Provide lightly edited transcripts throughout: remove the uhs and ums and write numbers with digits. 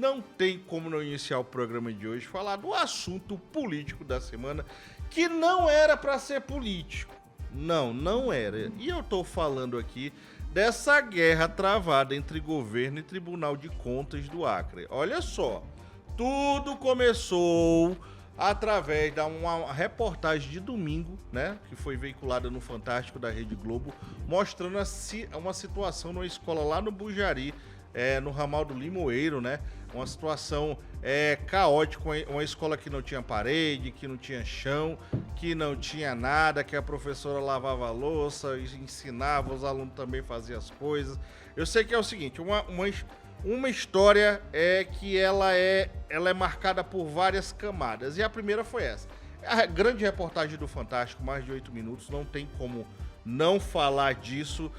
não tem como não iniciar o programa de hoje falar do assunto político da semana, que não era para ser político. Não era. E eu tô falando aqui dessa guerra travada entre governo e Tribunal de Contas do Acre. Olha só, tudo começou através de uma reportagem de domingo, né, que foi veiculada no Fantástico da Rede Globo, mostrando uma situação numa escola lá no Bujari, no ramal do Limoeiro, né, uma situação caótica, uma escola que não tinha parede, que não tinha chão, que não tinha nada, que a professora lavava a louça, ensinava, os alunos também faziam as coisas. Eu sei que é o seguinte, uma história que ela é marcada por várias camadas, e a primeira foi essa. A grande reportagem do Fantástico, mais de 8 minutos, não tem como não falar disso,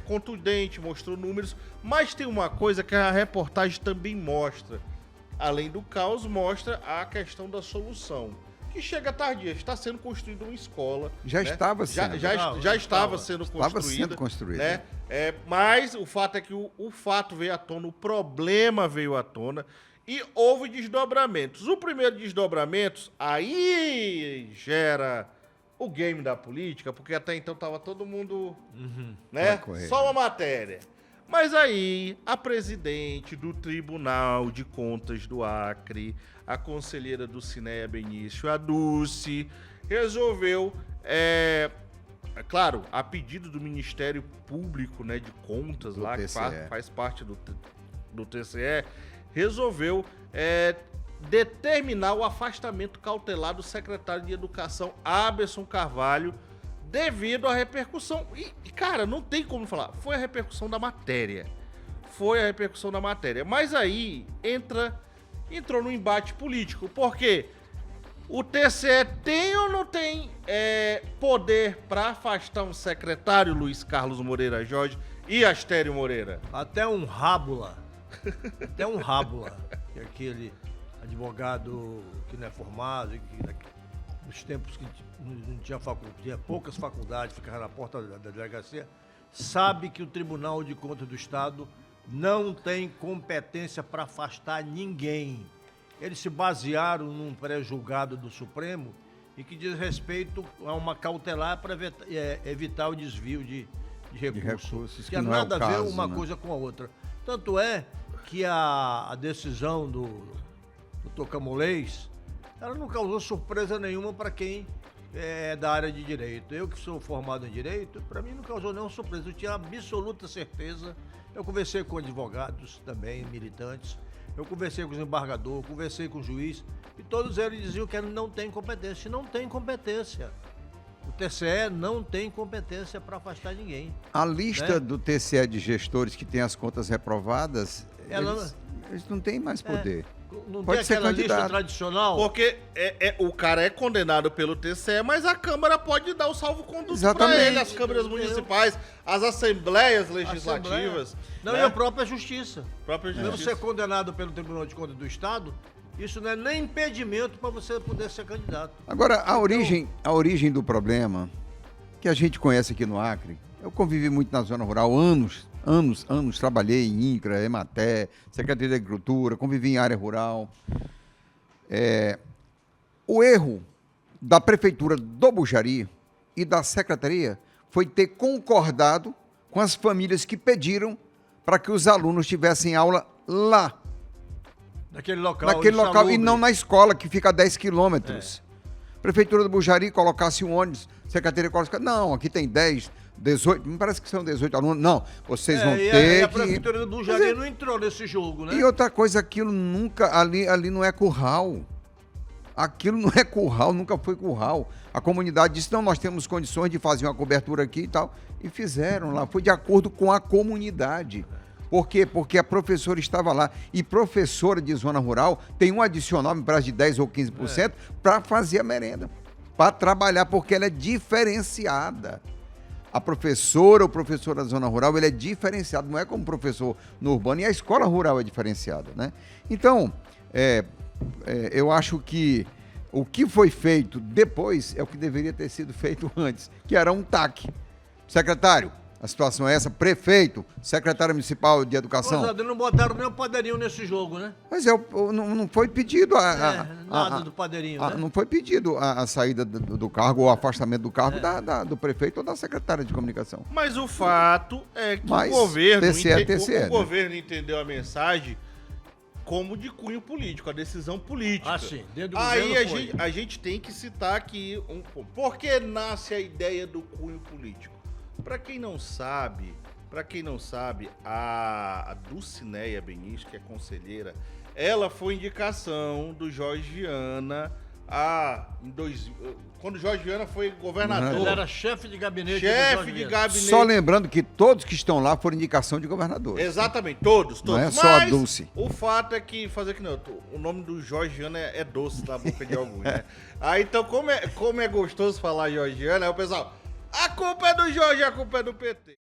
contundente, mostrou números, mas tem uma coisa que a reportagem também mostra, além do caos, mostra a questão da solução, que chega tardia. Está sendo construída uma escola. Já, né? Estava sendo. Já estava sendo construída. Né? Mas o fato é que o fato veio à tona, o problema veio à tona e houve desdobramentos. O primeiro desdobramento, aí gera o game da política, porque até então estava todo mundo, né? Só uma matéria. Mas aí, a presidente do Tribunal de Contas do Acre, a conselheira do Cineia Benício, a Dulce, resolveu, claro, a pedido do Ministério Público, né, de Contas, lá, que faz parte do TCE, resolveu determinar o afastamento cautelar do secretário de Educação, Aberson Carvalho, devido à repercussão. E, cara, não tem como falar. Foi a repercussão da matéria. Mas aí entrou no embate político. Porque o TCE tem ou não tem poder para afastar um secretário, Luiz Carlos Moreira Jorge e Astério Moreira? Até um Rábula. Que é aquele advogado que não é formado, que nos tempos que não tinha poucas faculdades, ficava na porta da delegacia, sabe que o Tribunal de Contas do Estado não tem competência para afastar ninguém. Eles se basearam num pré-julgado do Supremo e que diz respeito a uma cautelar para evitar o desvio de recursos. Que não tem nada a ver uma coisa com a outra. Tanto é que a decisão do Camolês, ela não causou surpresa nenhuma para quem é da área de direito. Eu que sou formado em direito, para mim não causou nenhuma surpresa. Eu tinha absoluta certeza. Eu conversei com advogados também, militantes. Eu conversei com os embargadores, conversei com o juiz. E todos eles diziam que não tem competência. Não tem competência. O TCE não tem competência para afastar ninguém. A lista, né, do TCE de gestores que tem as contas reprovadas, eles não têm mais poder. Não Pode tem ser aquela candidato. lista tradicional? Porque o cara é condenado pelo TCE, mas a Câmara pode dar o salvo-conduto para Exatamente. ele, as câmaras municipais, as assembleias legislativas. Não, né? e a própria Justiça. Própria Mesmo justiça. ser condenado pelo Tribunal de Contas do Estado, isso não é nem impedimento para você poder ser candidato. Agora, a origem do problema, que a gente conhece aqui no Acre, eu convivi muito na zona rural, anos, trabalhei em INCRA, Ematé, Secretaria de Agricultura, convivi em área rural. O erro da Prefeitura do Bujari e da Secretaria foi ter concordado com as famílias que pediram para que os alunos tivessem aula lá. Naquele local E não na escola, que fica a 10 quilômetros. Prefeitura do Bujari colocasse um ônibus, Secretaria colocasse... Não, aqui tem 10, 18, me parece que são 18 alunos. Não, vocês vão ter a Prefeitura do Bujari não entrou nesse jogo, né? E outra coisa, aquilo nunca... Ali não é curral. Aquilo não é curral, nunca foi curral. A comunidade disse, não, nós temos condições de fazer uma cobertura aqui e tal. E fizeram lá, foi de acordo com a comunidade. Por quê? Porque a professora estava lá. E professora de zona rural tem um adicional, me parece, de 10% ou 15% para fazer a merenda. Para trabalhar, porque ela é diferenciada. A professora ou professor da zona rural, ele é diferenciado, não é como professor no urbano, e a escola rural é diferenciada, né? Então, eu acho que o que foi feito depois é o que deveria ter sido feito antes, que era um TAC. Secretário, A situação é essa. Prefeito, secretário municipal de educação. Gozado, não botaram nem o padrinho nesse jogo, né? Mas não foi pedido Nada do padrinho, né? não foi pedido a saída do cargo ou o afastamento do cargo do prefeito ou da secretária de comunicação. Mas o fato é que Mas o governo, TCE, o né? governo entendeu a mensagem como de cunho político, a decisão política. Ah, sim. Dentro do Aí governo foi. a gente tem que citar aqui por que nasce a ideia do cunho político. Para quem não sabe, a Dulcineia Benício, que é conselheira, ela foi indicação do Jorge Viana quando Jorge Viana foi governador. Ele era chefe de gabinete. Chefe de gabinete. Só lembrando que todos que estão lá foram indicação de governadores. Exatamente, todos. Não é Mas só a Dulce. O fato é que, fazer que não, o nome do Jorge Viana é doce na boca de alguns, né? Aí então, como é gostoso falar Jorge Viana, aí o pessoal, a culpa é do Jorge, a culpa é do PT.